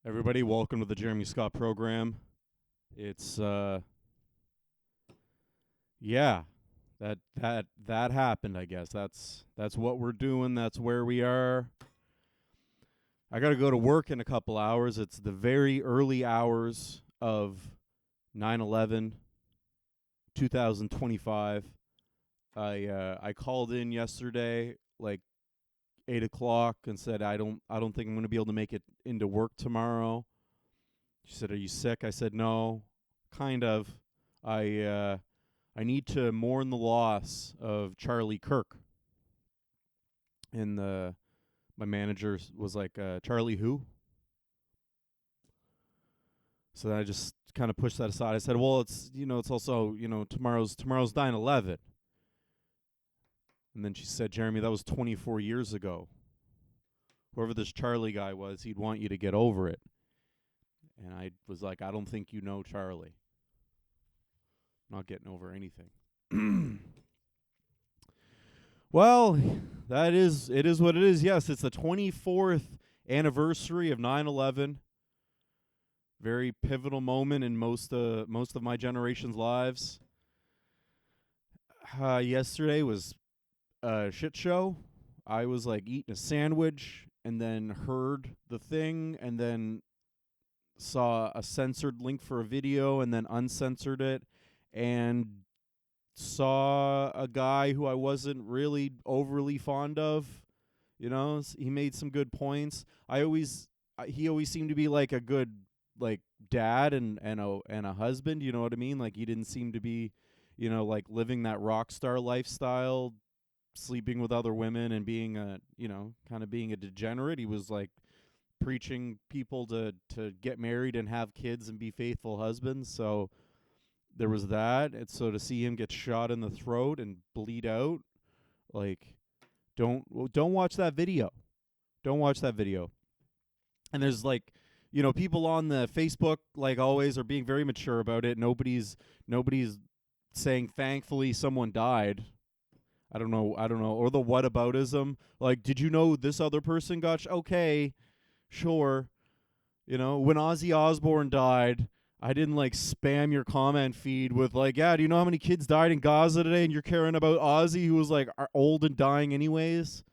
Everybody, welcome to the Jeremy Scott program. It's yeah, that happened, I guess. That's what we're doing. That's where we are. I got to go to work in a couple hours. It's the very early hours of 9/11, 2025. I called in yesterday like 8 o'clock and said I don't think I'm going to be able to make it into work tomorrow. She said, "Are you sick?" I said, "No, kind of. I need to mourn the loss of Charlie Kirk." And my manager was like, "Charlie who?" So then I just kind of pushed that aside. I said, "Well, it's also tomorrow's 9/11." And then she said, "Jeremy, that was 24 years ago. Whoever this Charlie guy was, he'd want you to get over it." And I was like, "I don't think you know Charlie. I'm not getting over anything." Well, it is what it is. Yes, it's the 24th anniversary of 9/11. Very pivotal moment in most of my generation's lives. Yesterday was a shit show. I was like eating a sandwich and then heard the thing and then saw a censored link for a video and then uncensored it and saw a guy who I wasn't really overly fond of. He made some good points. He always seemed to be like a good like dad and a husband. You know what I mean? Like he didn't seem to be, like living that rock star lifestyle, sleeping with other women and being kind of being a degenerate. He was like preaching people to get married and have kids and be faithful husbands. So there was that. And so to see him get shot in the throat and bleed out, like don't watch that video. Don't watch that video. And there's like, people on the Facebook like always are being very mature about it. Nobody's saying thankfully someone died. I don't know. Or the whataboutism. Like, did you know this other person got okay, sure. When Ozzy Osbourne died, I didn't like spam your comment feed with like, yeah, do you know how many kids died in Gaza today and you're caring about Ozzy who was like old and dying anyways?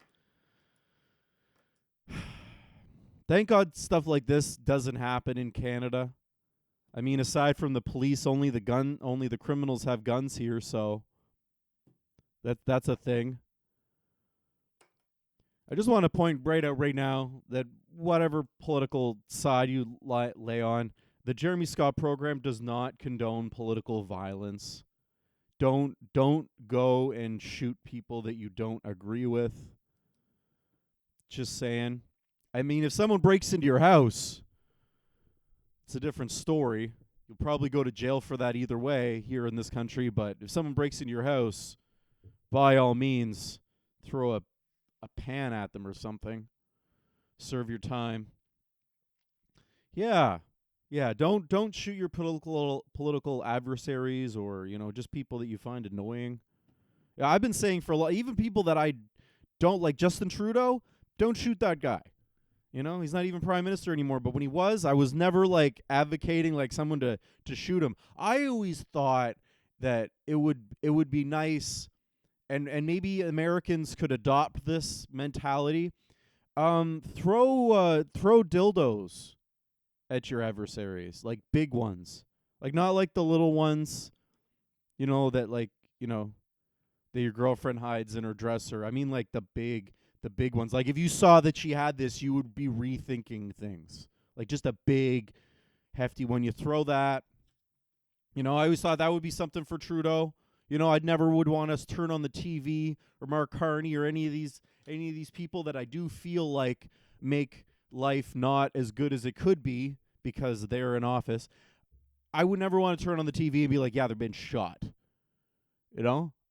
Thank God stuff like this doesn't happen in Canada. I mean, aside from the police, only the criminals have guns here, so that's a thing. I just want to point right out right now that whatever political side you lay on, the Jeremy Scott program does not condone political violence. Don't go and shoot people that you don't agree with. Just saying. I mean, if someone breaks into your house, it's a different story. You'll probably go to jail for that either way here in this country, but if someone breaks into your house, by all means, throw a pan at them or something. Serve your time. Yeah. Yeah, don't shoot your political adversaries or, just people that you find annoying. Yeah, I've been saying for a lot, even people that I don't like, Justin Trudeau, don't shoot that guy. He's not even prime minister anymore, but when he was, I was never like advocating like someone to shoot him. I always thought that it would be nice and maybe Americans could adopt this mentality. Throw dildos at your adversaries, like big ones. Like not like the little ones, that like, that your girlfriend hides in her dresser. I mean like the big ones. Like if you saw that she had this, you would be rethinking things. Like just a big, hefty one. You throw that. I always thought that would be something for Trudeau. I'd never would want us turn on the TV or Mark Carney or any of these people that I do feel like make life not as good as it could be because they're in office. I would never want to turn on the TV and be like, yeah, they've been shot.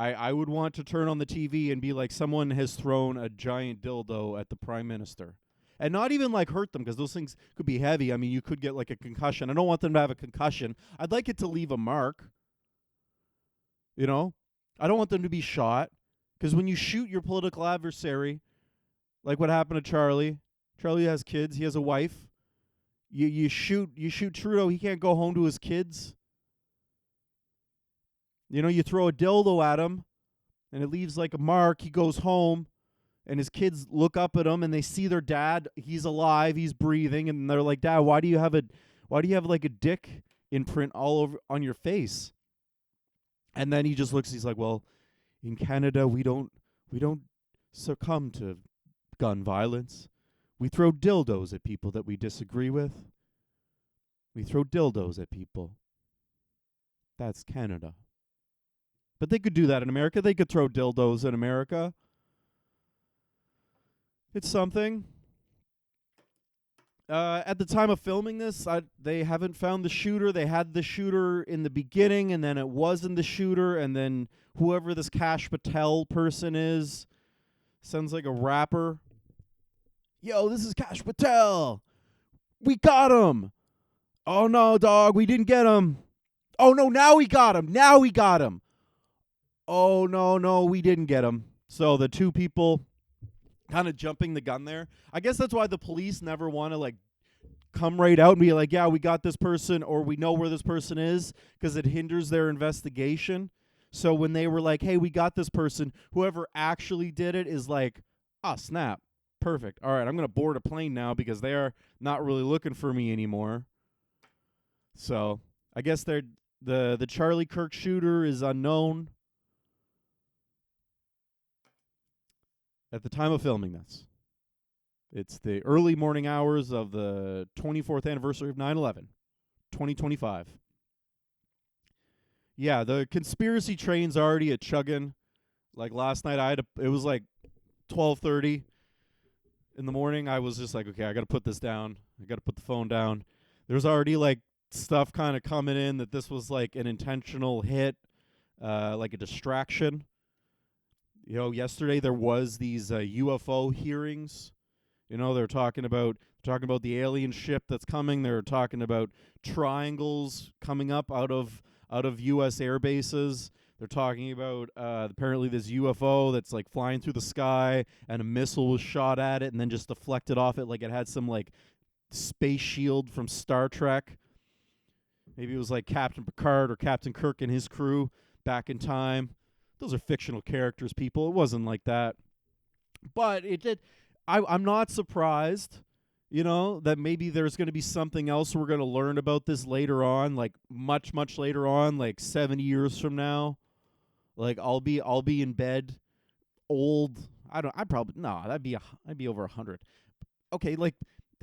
I would want to turn on the TV and be like, someone has thrown a giant dildo at the prime minister. And not even like hurt them because those things could be heavy. I mean, you could get like a concussion. I don't want them to have a concussion. I'd like it to leave a mark. I don't want them to be shot because when you shoot your political adversary, like what happened to Charlie has kids, he has a wife. You shoot Trudeau, he can't go home to his kids. You throw a dildo at him and it leaves like a mark. He goes home and his kids look up at him and they see their dad. He's alive, he's breathing, and they're like, "Dad, why do you have like a dick imprint all over on your face?" And then he just looks, he's like, "Well, in Canada we don't succumb to gun violence. We throw dildos at people that we disagree with. We throw dildos at people. That's Canada." But they could do that in America. They could throw dildos in America. It's something. At the time of filming this, they haven't found the shooter. They had the shooter in the beginning, and then it wasn't the shooter, and then whoever this Kash Patel person is sounds like a rapper. "Yo, this is Kash Patel. We got him. Oh, no, dog, we didn't get him. Oh, no, now we got him. Now we got him. Oh, no, we didn't get him." So the two people kind of jumping the gun there. I guess that's why the police never want to, like, come right out and be like, "Yeah, we got this person," or "We know where this person is," because it hinders their investigation. So when they were like, "Hey, we got this person," whoever actually did it is like, "Ah, snap. Perfect. All right, I'm going to board a plane now because they are not really looking for me anymore." So I guess the Charlie Kirk shooter is unknown at the time of filming this. It's the early morning hours of the 24th anniversary of 9/11, 2025. Yeah, the conspiracy train's already a chugging. Like last night, it was like 12:30 in the morning. I was just like, okay, I got to put this down. I got to put the phone down. There's already like stuff kind of coming in that this was like an intentional hit, like a distraction. Yesterday there was these UFO hearings. They're talking about the alien ship that's coming. They're talking about triangles coming up out of U.S. air bases. They're talking about apparently this UFO that's like flying through the sky, and a missile was shot at it and then just deflected off it like it had some like space shield from Star Trek. Maybe it was like Captain Picard or Captain Kirk and his crew back in time. Those are fictional characters, people. It wasn't like that. But it did. I'm not surprised, that maybe there's going to be something else we're going to learn about this later on, like much, much later on, like 70 years from now. Like I'll be in bed old. I'd be over 100. Okay, like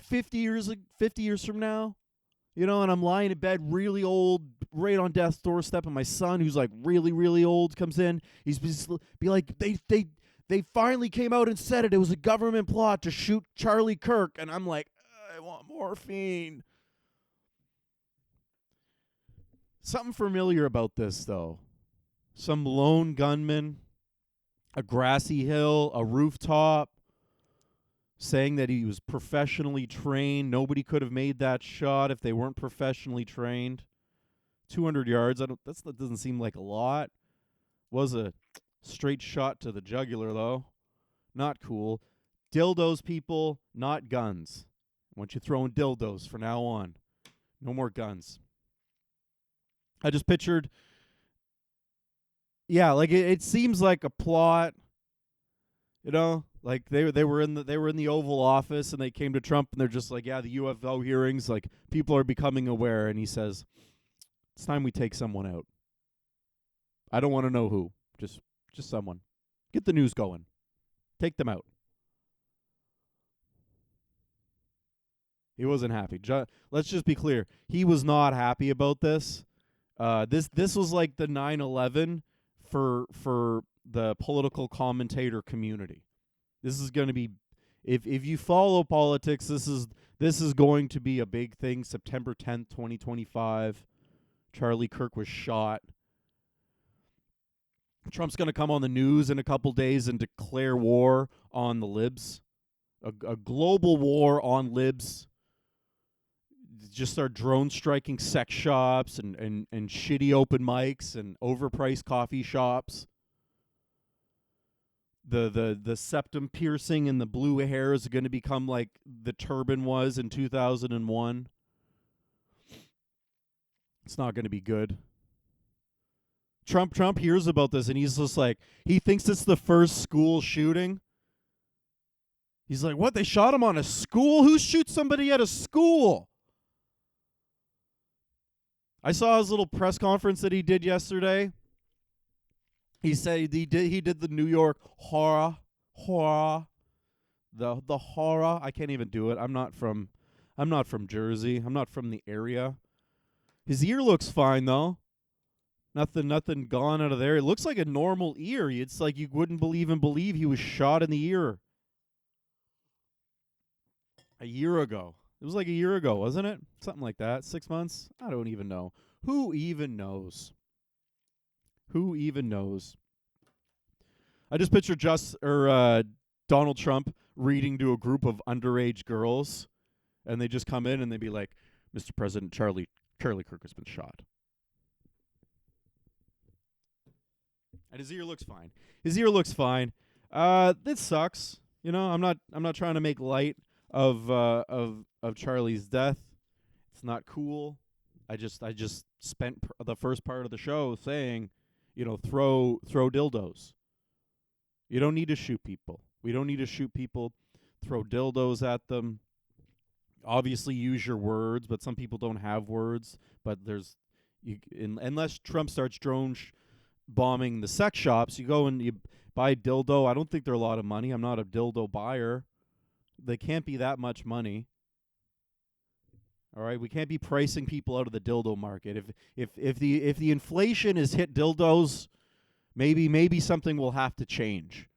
50 years from now, and I'm lying in bed really old, right on death's doorstep, and my son, who's like really, really old, comes in. He's be like, they finally came out and said it. It was a government plot to shoot Charlie Kirk. And I'm like, I want morphine. Something familiar about this, though. Some lone gunman, a grassy hill, a rooftop, saying that he was professionally trained. Nobody could have made that shot if they weren't professionally trained. 200 yards. That doesn't seem like a lot. Was a straight shot to the jugular, though. Not cool. Dildos, people, not guns. I want you throwing dildos from now on. No more guns. I just pictured, like it seems like a plot. Like they were in the Oval Office and they came to Trump and they're just like, yeah, the UFO hearings, like people are becoming aware, and he says, it's time we take someone out. I don't want to know who. Just someone. Get the news going. Take them out. He wasn't happy. Let's just be clear. He was not happy about this. This was like the 9/11 for the political commentator community. This is going to be, if you follow politics, this is going to be a big thing. September 10th, 2025. Charlie Kirk was shot. Trump's going to come on the news in a couple days and declare war on the libs. A global war on libs. Just start drone striking sex shops and shitty open mics and overpriced coffee shops. The septum piercing and the blue hair is going to become like the turban was in 2001. It's not going to be good. Trump hears about this and he's just like, he thinks it's the first school shooting. He's like, what? They shot him on a school? Who shoots somebody at a school? I saw his little press conference that he did yesterday. He said he did the New York horror. The horror. I can't even do it. I'm not from Jersey. I'm not from the area. His ear looks fine though. Nothing gone out of there. It looks like a normal ear. It's like you wouldn't believe he was shot in the ear a year ago. It was like a year ago, wasn't it? Something like that. 6 months? I don't even know. Who even knows? Who even knows? I just picture Donald Trump reading to a group of underage girls, and they just come in and they'd be like, Mr. President, Charlie Kirk has been shot. And his ear looks fine. This sucks. You know, I'm not trying to make light of Charlie's death. It's not cool. I just spent the first part of the show saying, you know, throw dildos. You don't need to shoot people. We don't need to shoot people. Throw dildos at them. Obviously, use your words, but some people don't have words. But unless Trump starts drone bombing the sex shops, you go and you buy dildo. I don't think they're a lot of money. I'm not a dildo buyer. They can't be that much money. All right, we can't be pricing people out of the dildo market. If the inflation has hit dildos, maybe something will have to change.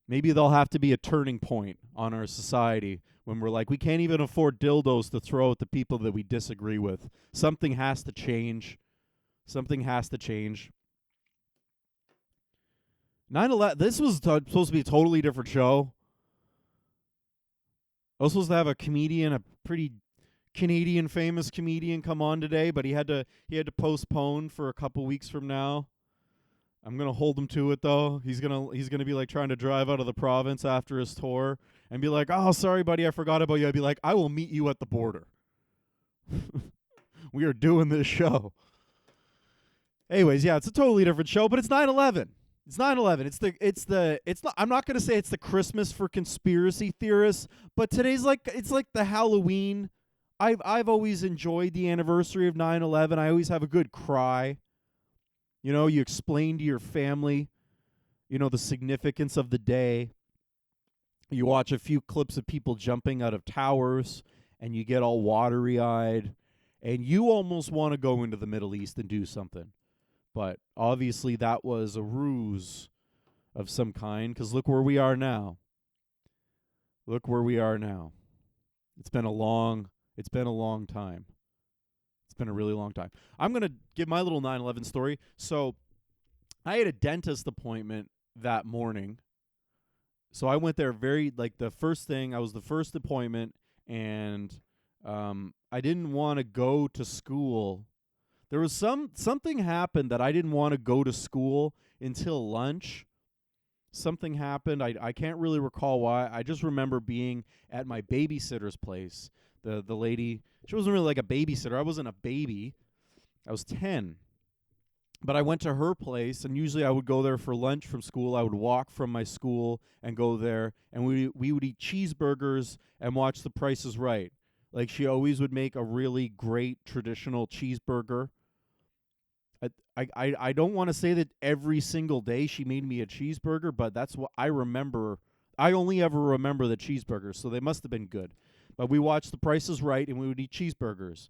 Maybe there'll have to be a turning point on our society when we're like, we can't even afford dildos to throw at the people that we disagree with. Something has to change. 9/11. This was supposed to be a totally different show. I was supposed to have a comedian, a pretty Canadian famous comedian, come on today, but he had to postpone for a couple weeks from now. I'm gonna hold him to it though. He's gonna be like trying to drive out of the province after his tour and be like, "Oh, sorry, buddy, I forgot about you." I'd be like, "I will meet you at the border. We are doing this show." Anyways, yeah, it's a totally different show, but it's 9/11. It's 9/11. It's not. I'm not gonna say it's the Christmas for conspiracy theorists, but today's it's like the Halloween. I've always enjoyed the anniversary of 9/11. I always have a good cry. You know, you explain to your family, you know, the significance of the day. You watch a few clips of people jumping out of towers, and you get all watery-eyed, and you almost want to go into the Middle East and do something. But obviously that was a ruse of some kind, because look where we are now. Look where we are now. It's been a long time. It's been a really long time. I'm going to give my little 9/11 story. So I had a dentist appointment that morning. So I went there I was the first appointment, and I didn't want to go to school. There was something happened that I didn't want to go to school until lunch. Something happened. I can't really recall why. I just remember being at my babysitter's place. The lady, she wasn't really like a babysitter. I wasn't a baby. I was 10. But I went to her place, and usually I would go there for lunch from school. I would walk from my school and go there, and we would eat cheeseburgers and watch The Price is Right. Like, she always would make a really great traditional cheeseburger. I don't want to say that every single day she made me a cheeseburger, but that's what I remember. I only ever remember the cheeseburgers, so they must have been good. But we watched The Price is Right, and we would eat cheeseburgers.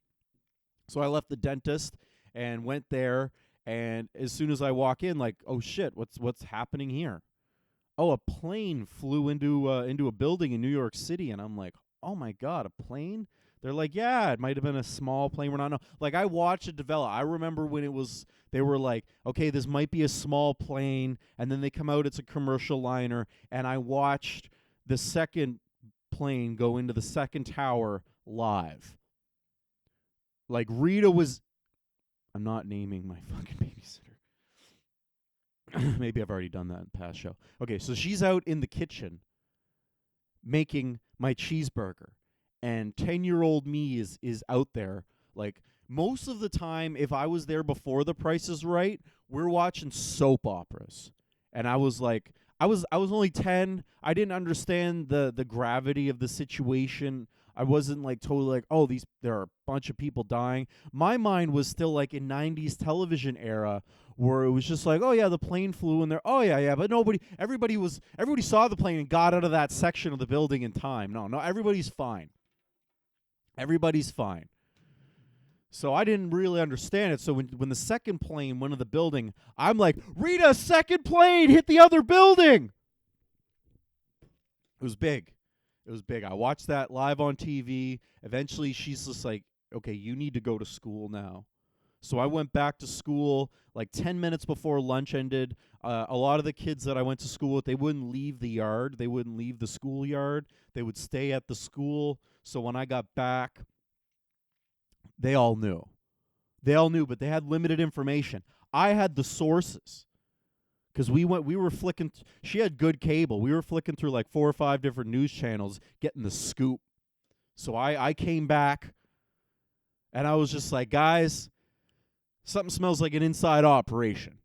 So I left the dentist and went there, and as soon as I walk in, like, oh shit, what's happening here? Oh, a plane flew into a building in New York City, and I'm like, oh my god, a plane? They're like, yeah, it might have been a small plane. We're not know. Like, I watched it develop. I remember when they were like, okay, this might be a small plane, and then they come out, it's a commercial liner, and I watched the second plane go into the second tower live. Like, Rita was, I'm not naming my fucking babysitter. Maybe I've already done that in the past show. Okay, so she's out in the kitchen making my cheeseburger. And 10-year-old me is out there Like, most of the time, if I was there before The Price is Right, we're watching soap operas. And I was like, I was only 10. I didn't understand the gravity of the situation. I wasn't like totally like, oh, there are a bunch of people dying. My mind was still like in 90s television era where it was just like, oh yeah, the plane flew in there. Oh yeah, but everybody saw the plane and got out of that section of the building in time. No, everybody's fine. Everybody's fine. So I didn't really understand it. So when the second plane went in the building, I'm like, Rita, second plane hit the other building. It was big. It was big. I watched that live on TV. Eventually, she's just like, okay, you need to go to school now. So I went back to school like 10 minutes before lunch ended. A lot of the kids that I went to school with, they wouldn't leave the yard. They wouldn't leave the schoolyard. They would stay at the school. So when I got back, they all knew. They all knew, but they had limited information. I had the sources. Because we were flicking, she had good cable. We were flicking through like 4 or 5 different news channels, getting the scoop. So I came back, and I was just like, guys, something smells like an inside operation.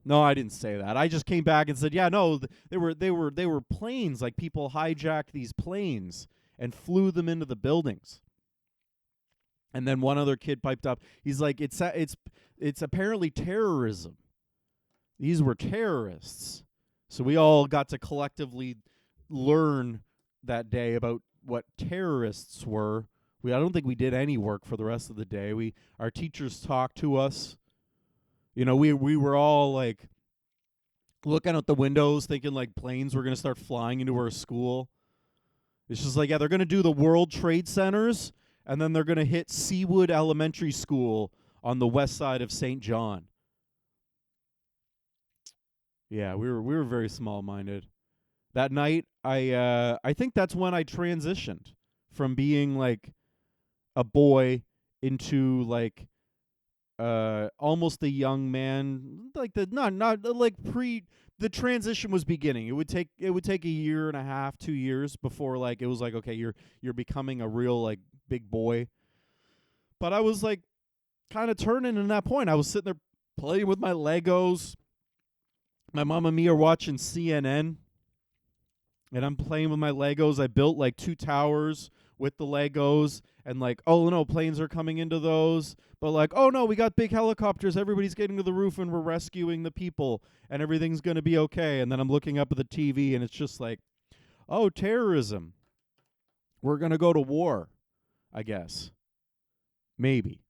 No, I didn't say that. I just came back and said, yeah, no, they were planes. Like, people hijacked these planes and flew them into the buildings. And then one other kid piped up. He's like, it's apparently terrorism. These were terrorists. So we all got to collectively learn that day about what terrorists were. I don't think we did any work for the rest of the day. Our teachers talked to us. You know, we were all like looking out the windows thinking like planes were going to start flying into our school. It's just like, yeah, they're going to do the World Trade Centers, and then they're going to hit Seawood Elementary School on the west side of St. John. Yeah, we were very small-minded. That night, I think that's when I transitioned from being like a boy into like almost a young man. Like the transition was beginning. It would take a year and a half, 2 years before like it was like, okay, you're becoming a real like big boy. But I was like kind of turning in that point. I was sitting there playing with my Legos. My mom and me are watching CNN, and I'm playing with my Legos. I built like 2 towers with the Legos, and like, oh no, planes are coming into those. But like, oh no, we got big helicopters. Everybody's getting to the roof, and we're rescuing the people, and everything's going to be okay. And then I'm looking up at the TV, and it's just like, oh, terrorism. We're going to go to war, I guess. Maybe.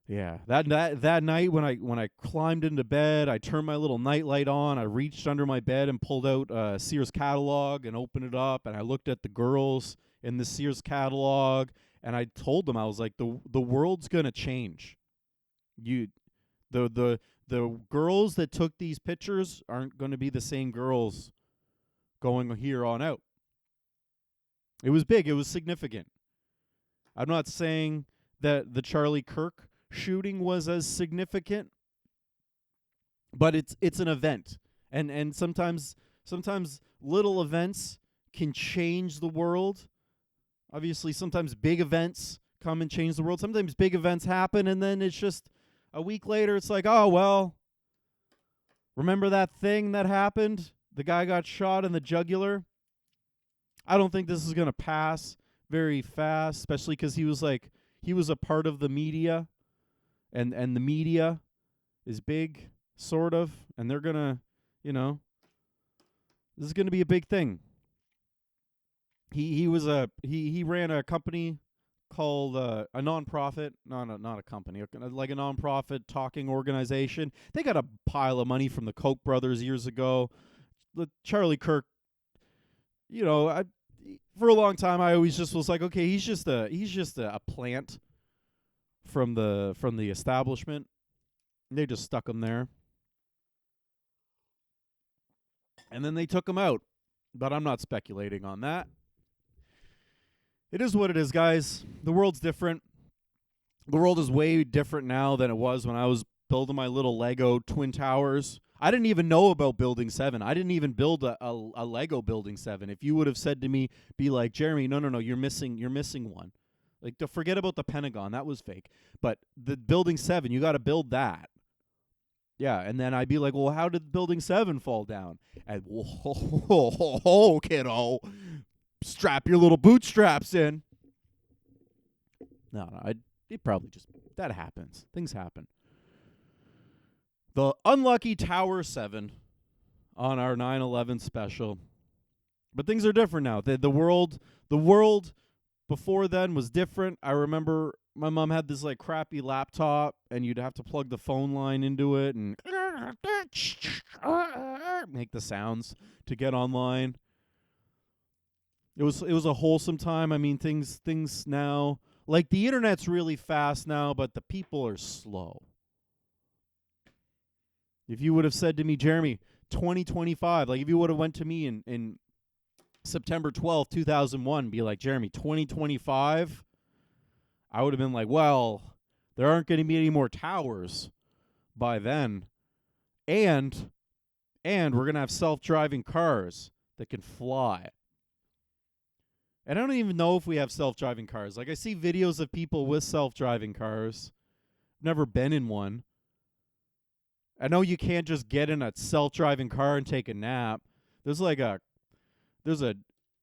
Yeah, that night when I climbed into bed, I turned my little nightlight on. I reached under my bed and pulled out Sears catalog and opened it up, and I looked at the girls in the Sears catalog, and I told them, I was like, the world's gonna change. The girls that took these pictures aren't going to be the same girls going here on out. It was big. It was significant. I'm not saying that the Charlie Kirk shooting was as significant, but it's an event, and sometimes little events can change the world. Obviously, sometimes big events come and change the world. Sometimes big events happen, and then it's just a week later, it's like, oh well, remember that thing that happened? The guy got shot in the jugular. I don't think this is gonna pass very fast, especially because he was a part of the media. And the media is big, sort of, and they're gonna, this is gonna be a big thing. He ran a company called a nonprofit, not a company, like a nonprofit talking organization. They got a pile of money from the Koch brothers years ago. Charlie Kirk, for a long time I always just was like, okay, he's just a plant from the establishment. They just stuck him there. And then they took him out. But I'm not speculating on that. It is what it is, guys. The world's different. The world is way different now than it was when I was building my little Lego Twin Towers. I didn't even know about Building 7. I didn't even build a Lego Building 7. If you would have said to me, be like, Jeremy, no, you're missing one. Like, to forget about the Pentagon. That was fake. But the Building 7, you got to build that. Yeah, and then I'd be like, well, how did Building 7 fall down? And, whoa, kiddo, strap your little bootstraps in. No, it probably just, that happens. Things happen. The unlucky Tower 7 on our 9/11 special. But things are different now. The world before then was different. I remember my mom had this like crappy laptop, and you'd have to plug the phone line into it and make the sounds to get online. It was a wholesome time. I mean, things now, like, the internet's really fast now, but the people are slow. If you would have said to me, Jeremy, 2025, like if you would have went to me in September 12th, 2001, be like, Jeremy, 2025, I would have been like, well, there aren't going to be any more towers by then. And we're going to have self-driving cars that can fly. And I don't even know if we have self-driving cars. Like, I see videos of people with self-driving cars. Never been in one. I know you can't just get in a self-driving car and take a nap. There's a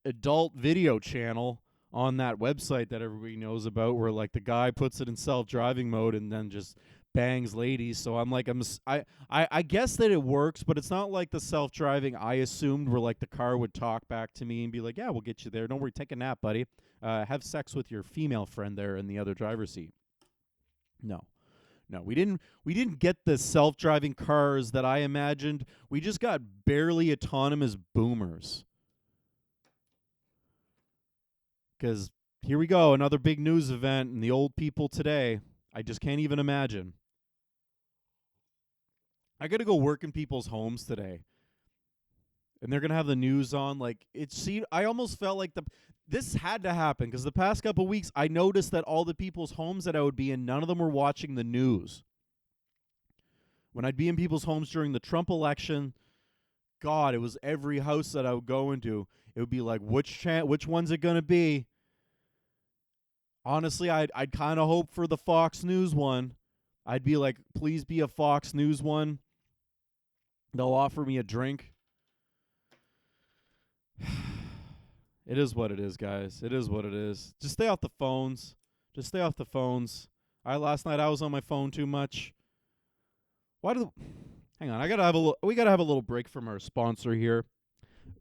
adult video channel on that website that everybody knows about where like the guy puts it in self-driving mode and then just bangs ladies. So I'm like, I guess that it works, but it's not like the self-driving I assumed where like the car would talk back to me and be like, yeah, we'll get you there. Don't worry, take a nap, buddy. Have sex with your female friend there in the other driver's seat. No, we didn't get the self-driving cars that I imagined. We just got barely autonomous boomers. Because here we go, another big news event, and the old people today, I just can't even imagine. I got to go work in people's homes today. And they're going to have the news on. Like, I almost felt like this had to happen, because the past couple weeks, I noticed that all the people's homes that I would be in, none of them were watching the news. When I'd be in people's homes during the Trump election, God, it was every house that I would go into. It would be like, which one's it going to be? Honestly, I'd kind of hope for the Fox News one. I'd be like, please be a Fox News one. They'll offer me a drink. It is what it is, guys. It is what it is. Just stay off the phones. Last night I was on my phone too much. Hang on, we gotta have a little break from our sponsor here.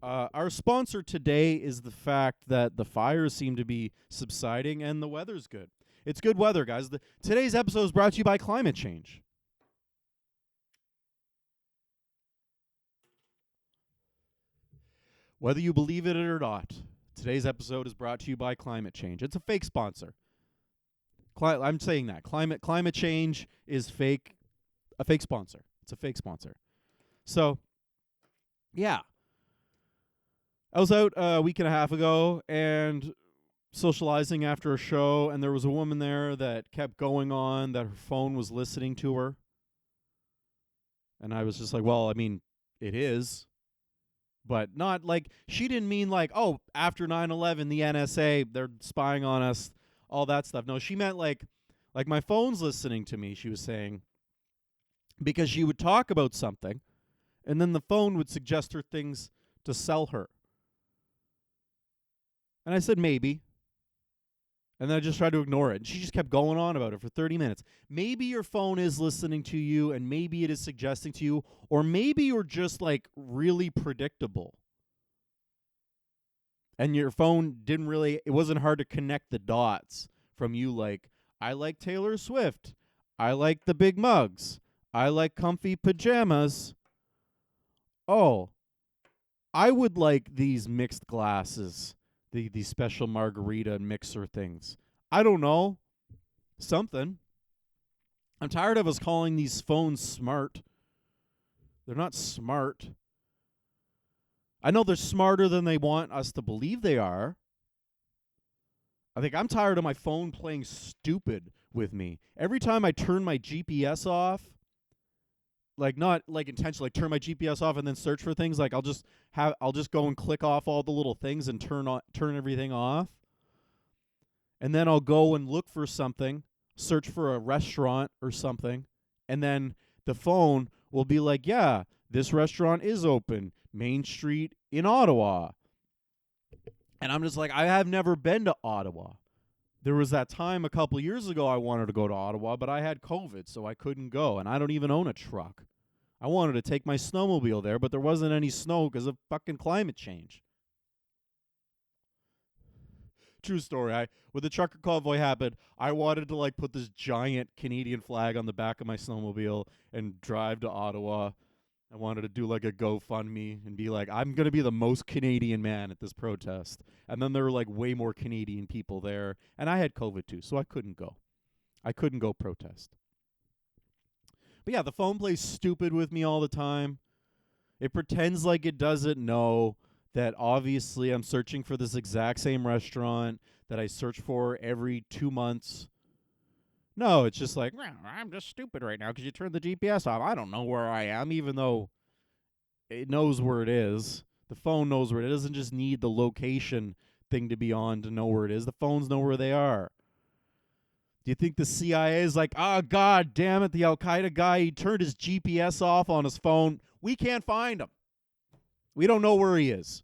Our sponsor today is the fact that the fires seem to be subsiding and the weather's good. It's good weather, guys. Today's episode is brought to you by climate change. Whether you believe it or not, today's episode is brought to you by climate change. It's a fake sponsor. I'm saying that. Climate change is fake. A fake sponsor. It's a fake sponsor. So, yeah. I was out a week and a half ago and socializing after a show, and there was a woman there that kept going on that her phone was listening to her. And I was just like, well, I mean, it is. But not like, she didn't mean like, oh, after 9/11, the NSA, they're spying on us, all that stuff. No, she meant like my phone's listening to me, she was saying. Because she would talk about something, and then the phone would suggest her things to sell her. And I said, maybe. And then I just tried to ignore it. And she just kept going on about it for 30 minutes. Maybe your phone is listening to you, and maybe it is suggesting to you, or maybe you're just, like, really predictable. And your phone it wasn't hard to connect the dots from you, like, I like Taylor Swift. I like the big mugs. I like comfy pajamas. Oh, I would like these mixed glasses, these special margarita mixer things. I don't know. Something. I'm tired of us calling these phones smart. They're not smart. I know they're smarter than they want us to believe they are. I think I'm tired of my phone playing stupid with me. Every time I turn my GPS off, like not like intentionally, like turn my GPS off and then search for things. Like I'll just go and click off all the little things and turn everything off. And then I'll go and look for something, search for a restaurant or something, and then the phone will be like, yeah, this restaurant is open, Main Street in Ottawa. And I'm just like, I have never been to Ottawa. There was that time a couple years ago I wanted to go to Ottawa, but I had COVID, so I couldn't go, and I don't even own a truck. I wanted to take my snowmobile there, but there wasn't any snow because of fucking climate change. True story. When the trucker convoy happened, I wanted to like put this giant Canadian flag on the back of my snowmobile and drive to Ottawa. I wanted to do like a GoFundMe and be like, I'm gonna be the most Canadian man at this protest. And then there were like way more Canadian people there, and I had COVID too, so I couldn't go. I couldn't go protest. But yeah, the phone plays stupid with me all the time. It pretends like it doesn't know that obviously I'm searching for this exact same restaurant that I search for every 2 months. No, it's just like, I'm just stupid right now because you turned the GPS off. I don't know where I am, even though it knows where it is. The phone knows where it is. It doesn't just need the location thing to be on to know where it is. The phones know where they are. Do you think the CIA is like, God damn it, the Al-Qaeda guy, he turned his GPS off on his phone. We can't find him. We don't know where he is.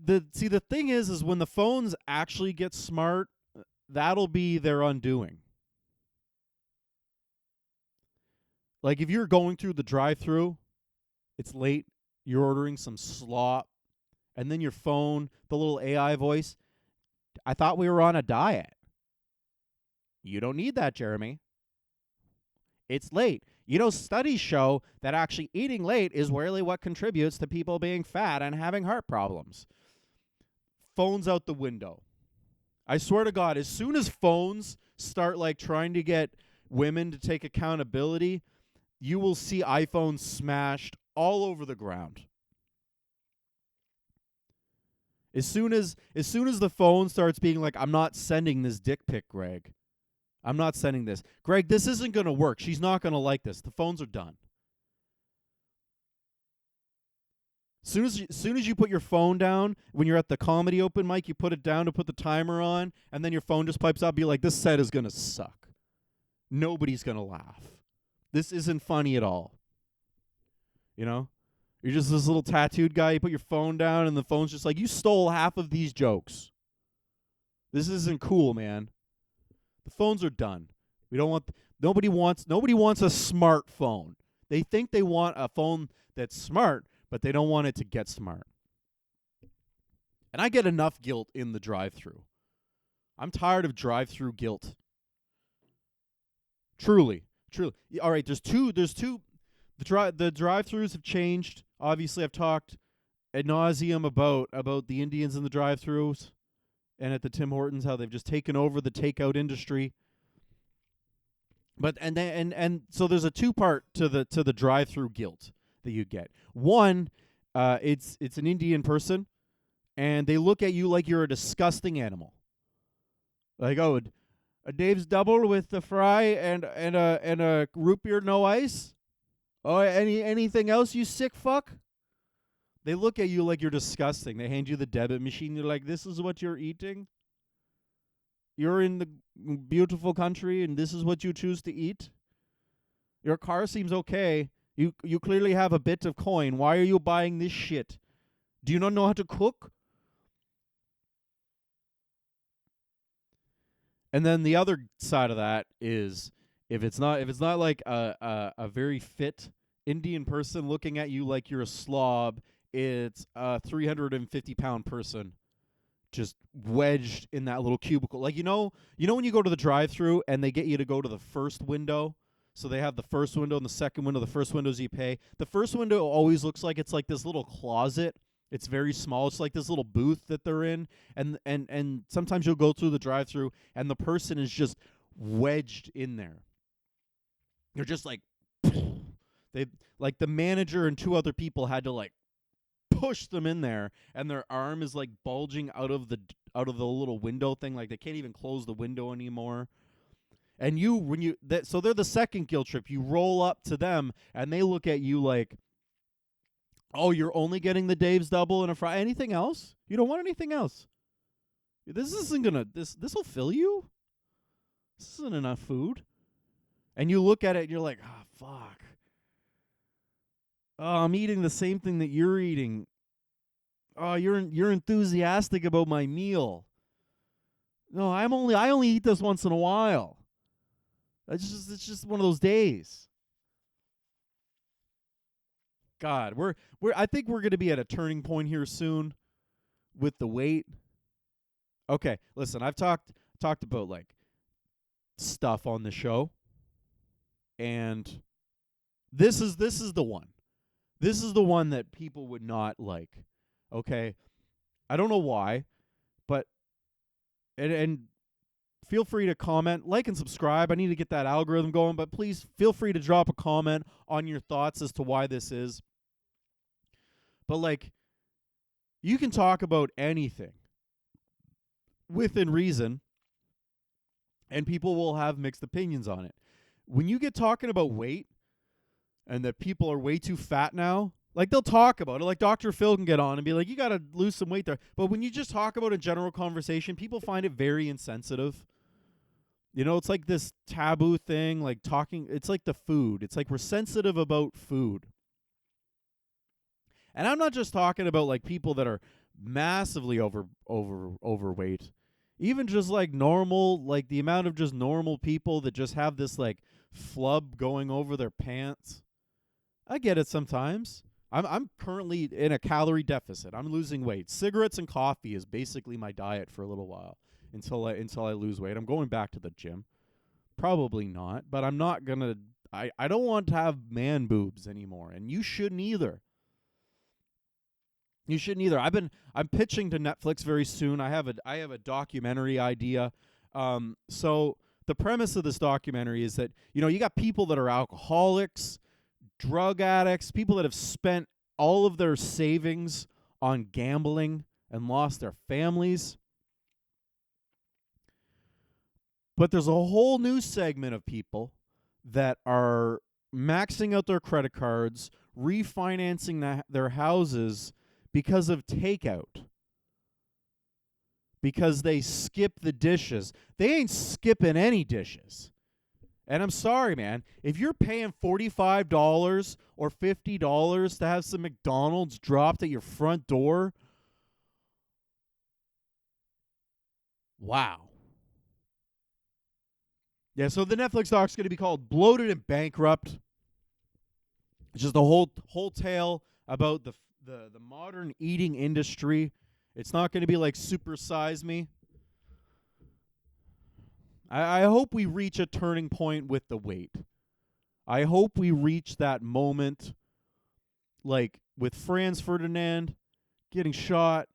The thing is when the phones actually get smart, that'll be their undoing. Like if you're going through the drive-thru, it's late, you're ordering some slop, and then your phone, the little AI voice, I thought we were on a diet. You don't need that, Jeremy. It's late. You know, studies show that actually eating late is really what contributes to people being fat and having heart problems. Phones out the window. I swear to God, as soon as phones start like trying to get women to take accountability, you will see iPhones smashed all over the ground. As soon as the phone starts being like, I'm not sending this dick pic, Greg. I'm not sending this. Greg, this isn't going to work. She's not going to like this. The phones are done. Soon as you put your phone down, when you're at the comedy open mic, you put it down to put the timer on, and then your phone just pipes up, be like, this set is going to suck. Nobody's going to laugh. This isn't funny at all. You know? You're just this little tattooed guy, you put your phone down, and the phone's just like, you stole half of these jokes. This isn't cool, man. The phones are done. Nobody wants a smartphone. They think they want a phone that's smart, but they don't want it to get smart. And I get enough guilt in the drive-thru. I'm tired of drive-thru guilt. Truly. All right, there's two. The drive-thrus have changed. Obviously, I've talked ad nauseum about the Indians in the drive-thrus and at the Tim Hortons, how they've just taken over the takeout industry. But so there's a two-part to the drive-thru guilt that you get. One, it's an Indian person, and they look at you like you're a disgusting animal. Like, a Dave's double with the fry and a root beer no ice. Oh, anything else, you sick fuck? They look at you like you're disgusting. They hand you the debit machine. You're like, this is what you're eating? You're in the beautiful country, and this is what you choose to eat? Your car seems okay. You clearly have a bit of coin. Why are you buying this shit? Do you not know how to cook? And then the other side of that is if it's not like a very fit Indian person looking at you like you're a slob, it's a 350-pound person just wedged in that little cubicle. Like, you know when you go to the drive-thru and they get you to go to the first window? So they have the first window and the second window. The first windows you pay. The first window always looks like it's like this little closet. It's very small. It's like this little booth that they're in. And sometimes you'll go through the drive-thru and the person is just wedged in there. They're just like, the manager and two other people had to like push them in there, and their arm is like bulging out of the little window thing. Like they can't even close the window anymore. And so they're the second guilt trip. You roll up to them and they look at you like, oh, you're only getting the Dave's double and a fry. Anything else? You don't want anything else. This will fill you? This isn't enough food. And you look at it and you're like, ah, fuck. Oh, I'm eating the same thing that you're eating. Oh, you're enthusiastic about my meal. No, I only eat this once in a while. It's just one of those days. God, I think we're going to be at a turning point here soon with the weight. Okay, listen, I've talked about like stuff on the show, and this is the one. This is the one that people would not like. Okay, I don't know why, but and feel free to comment, like, and subscribe. I need to get that algorithm going, but please feel free to drop a comment on your thoughts as to why this is. But like, you can talk about anything within reason, and people will have mixed opinions on it. When you get talking about weight and that people are way too fat now, like they'll talk about it. Like Dr. Phil can get on and be like, you got to lose some weight there. But when you just talk about a general conversation, people find it very insensitive. You know, it's like this taboo thing, like talking. It's like the food. It's like we're sensitive about food. And I'm not just talking about like people that are massively overweight. Even just like normal, like the amount of just normal people that just have this like flub going over their pants. I get it sometimes. I'm currently in a calorie deficit. I'm losing weight. Cigarettes and coffee is basically my diet for a little while until I lose weight. I'm going back to the gym. Probably not, but I'm not going to I don't want to have man boobs anymore, and you shouldn't either. You shouldn't either. I'm pitching to Netflix very soon. I have a documentary idea. So the premise of this documentary is that, you know, you got people that are alcoholics, drug addicts, people that have spent all of their savings on gambling and lost their families. But there's a whole new segment of people that are maxing out their credit cards, refinancing their houses because of takeout. Because they skip the dishes. They ain't skipping any dishes. And I'm sorry, man. If you're paying $45 or $50 to have some McDonald's dropped at your front door, wow. Yeah, so the Netflix doc's going to be called Bloated and Bankrupt. It's just a whole tale about the modern eating industry. It's not going to be like Super Size Me. I hope we reach a turning point with the weight. I hope we reach that moment, like with Franz Ferdinand getting shot.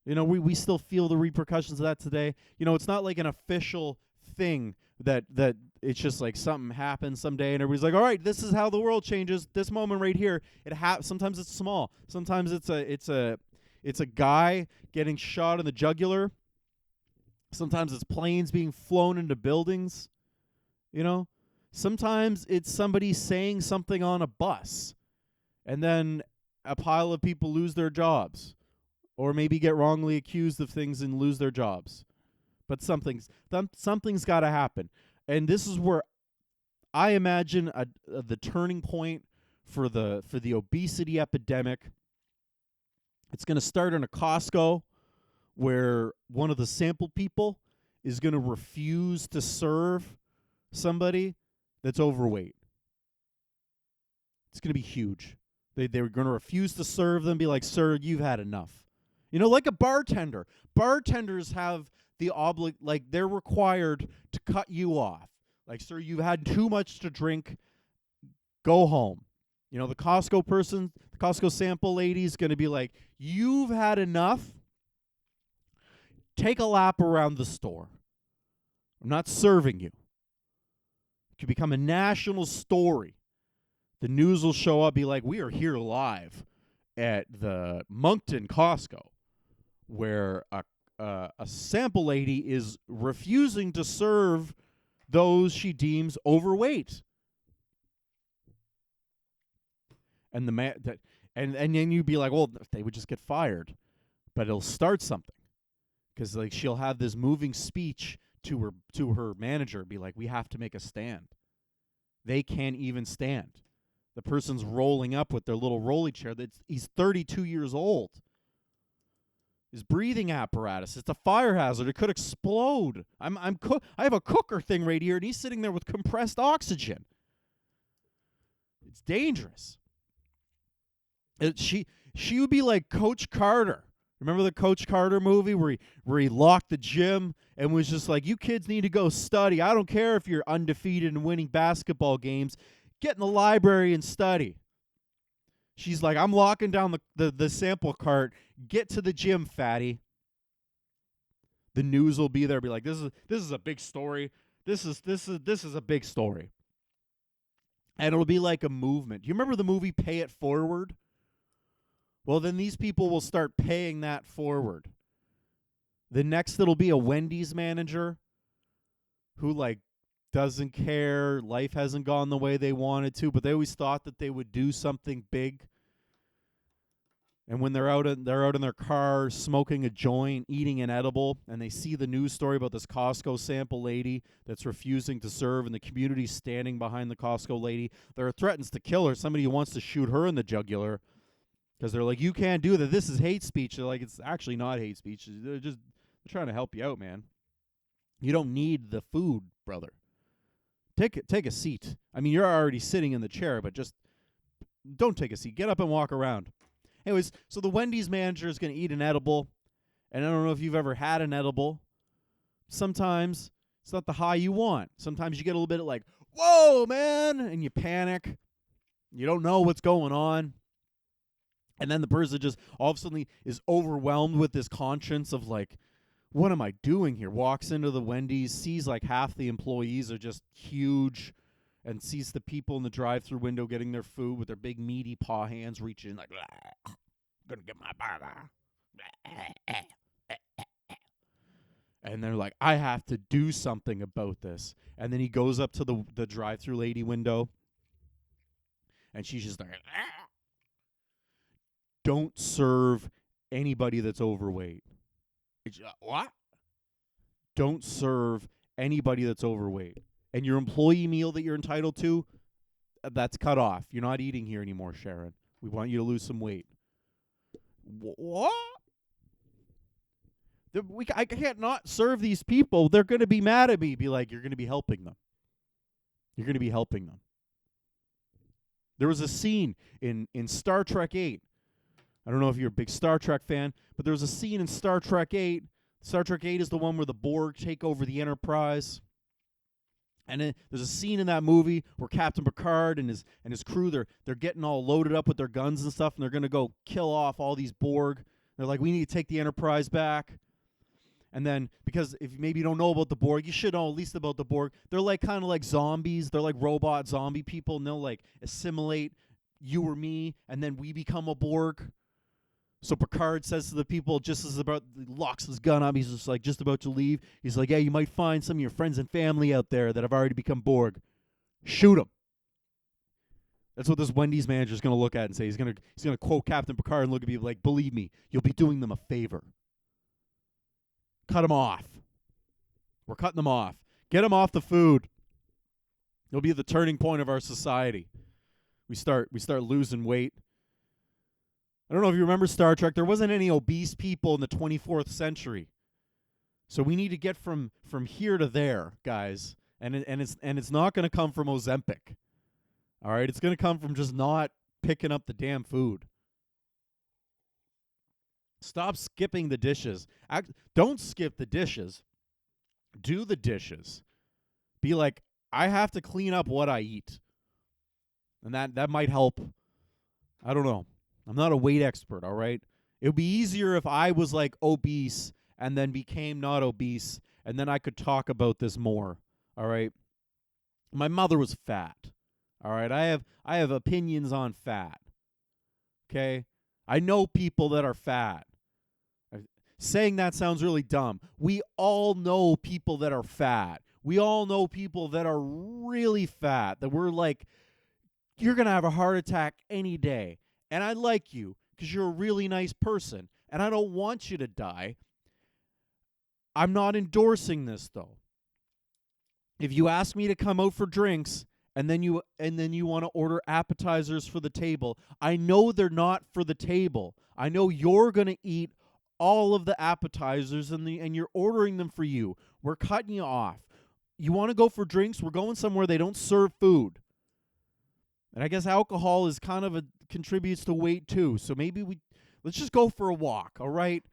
You know, we still feel the repercussions of that today. You know, it's not like an official thing that it's just like something happens someday and everybody's like, all right, this is how the world changes. This moment right here, sometimes it's small. Sometimes it's a guy getting shot in the jugular. Sometimes it's planes being flown into buildings, you know. Sometimes it's somebody saying something on a bus, and then a pile of people lose their jobs, or maybe get wrongly accused of things and lose their jobs. But something's got to happen, and this is where I imagine the turning point for the obesity epidemic. It's going to start in a Costco, where one of the sample people is going to refuse to serve somebody that's overweight. It's going to be huge. They're going to refuse to serve them, be like, sir, you've had enough. You know, like a bartender. Bartenders have they're required to cut you off. Like, sir, you've had too much to drink. Go home. You know, the Costco sample lady is going to be like, you've had enough. Take a lap around the store. I'm not serving you. It could become a national story. The news will show up, be like, we are here live at the Moncton Costco, where a sample lady is refusing to serve those she deems overweight. And and then you'd be like, well, they would just get fired, but it'll start something, because like she'll have this moving speech to her manager, be like, we have to make a stand. They can't even stand. The person's rolling up with their little rolly chair. He's 32 years old. His breathing apparatus, it's a fire hazard. It could explode. I have a cooker thing right here, and he's sitting there with compressed oxygen. It's dangerous. She would be like Coach Carter. Remember the Coach Carter movie where he locked the gym and was just like, you kids need to go study. I don't care if you're undefeated and winning basketball games. Get in the library and study. She's like, I'm locking down the sample cart. Get to the gym, fatty. The news will be there, be like, this is a big story. This is a big story. And it'll be like a movement. Do you remember the movie Pay It Forward? Well, then these people will start paying that forward. The next, it'll be a Wendy's manager who, like, doesn't care. Life hasn't gone the way they wanted to, but they always thought that they would do something big. And when they're out in their car smoking a joint, eating an edible, and they see the news story about this Costco sample lady that's refusing to serve, and the community standing behind the Costco lady, there are threats to kill her. Somebody wants to shoot her in the jugular. Because they're like, you can't do that. This is hate speech. They're like, it's actually not hate speech. They're trying to help you out, man. You don't need the food, brother. Take a seat. I mean, you're already sitting in the chair, but just don't take a seat. Get up and walk around. Anyways, so the Wendy's manager is going to eat an edible. And I don't know if you've ever had an edible. Sometimes it's not the high you want. Sometimes you get a little bit of like, whoa, man, and you panic. You don't know what's going on. And then the person just all of a sudden is overwhelmed with this conscience of like, what am I doing here? Walks into the Wendy's, sees like half the employees are just huge, and sees the people in the drive-thru window getting their food with their big meaty paw hands reaching like, gonna get my burger. And they're like, I have to do something about this. And then he goes up to the drive-thru lady window, and she's just like, don't serve anybody that's overweight. What? Don't serve anybody that's overweight. And your employee meal that you're entitled to, that's cut off. You're not eating here anymore, Sharon. We want you to lose some weight. What? I can't not serve these people. They're going to be mad at me. Be like, you're going to be helping them. You're going to be helping them. There was a scene in Star Trek 8. I don't know if you're a big Star Trek fan, but there was a scene in Star Trek 8. Star Trek 8 is the one where the Borg take over the Enterprise. And there's a scene in that movie where Captain Picard and his crew, they're getting all loaded up with their guns and stuff, and they're going to go kill off all these Borg. They're like, we need to take the Enterprise back. And then, because if maybe you don't know about the Borg, you should know at least about the Borg. They're like kind of like zombies. They're like robot zombie people, and they'll like assimilate you or me, and then we become a Borg. So Picard says to the people, just as about locks his gun up, he's just like just about to leave. He's like, yeah, you might find some of your friends and family out there that have already become Borg. Shoot them. That's what this Wendy's manager is going to look at and say. He's going to quote Captain Picard and look at me like, believe me, you'll be doing them a favor. Cut them off. We're cutting them off. Get them off the food. It'll be the turning point of our society. We start losing weight. I don't know if you remember Star Trek. There wasn't any obese people in the 24th century. So we need to get from here to there, guys. And it's not going to come from Ozempic. All right? It's going to come from just not picking up the damn food. Stop skipping the dishes. Don't skip the dishes. Do the dishes. Be like, I have to clean up what I eat. And that might help. I don't know. I'm not a weight expert, all right? It would be easier if I was like obese and then became not obese, and then I could talk about this more, all right? My mother was fat, all right? I have opinions on fat, okay? I know people that are fat. Saying that sounds really dumb. We all know people that are fat. We all know people that are really fat that we're like, you're going to have a heart attack any day. And I like you because you're a really nice person. And I don't want you to die. I'm not endorsing this, though. If you ask me to come out for drinks and then you want to order appetizers for the table, I know they're not for the table. I know you're going to eat all of the appetizers and you're ordering them for you. We're cutting you off. You want to go for drinks? We're going somewhere they don't serve food. And I guess alcohol is kind of contributes to weight too. So maybe let's just go for a walk, all right?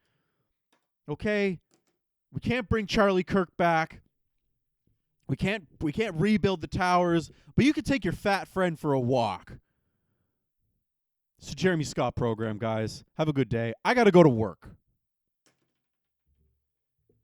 Okay? We can't bring Charlie Kirk back. We can't rebuild the towers, but you could take your fat friend for a walk. It's the Jeremy Scott program, guys. Have a good day. I got to go to work.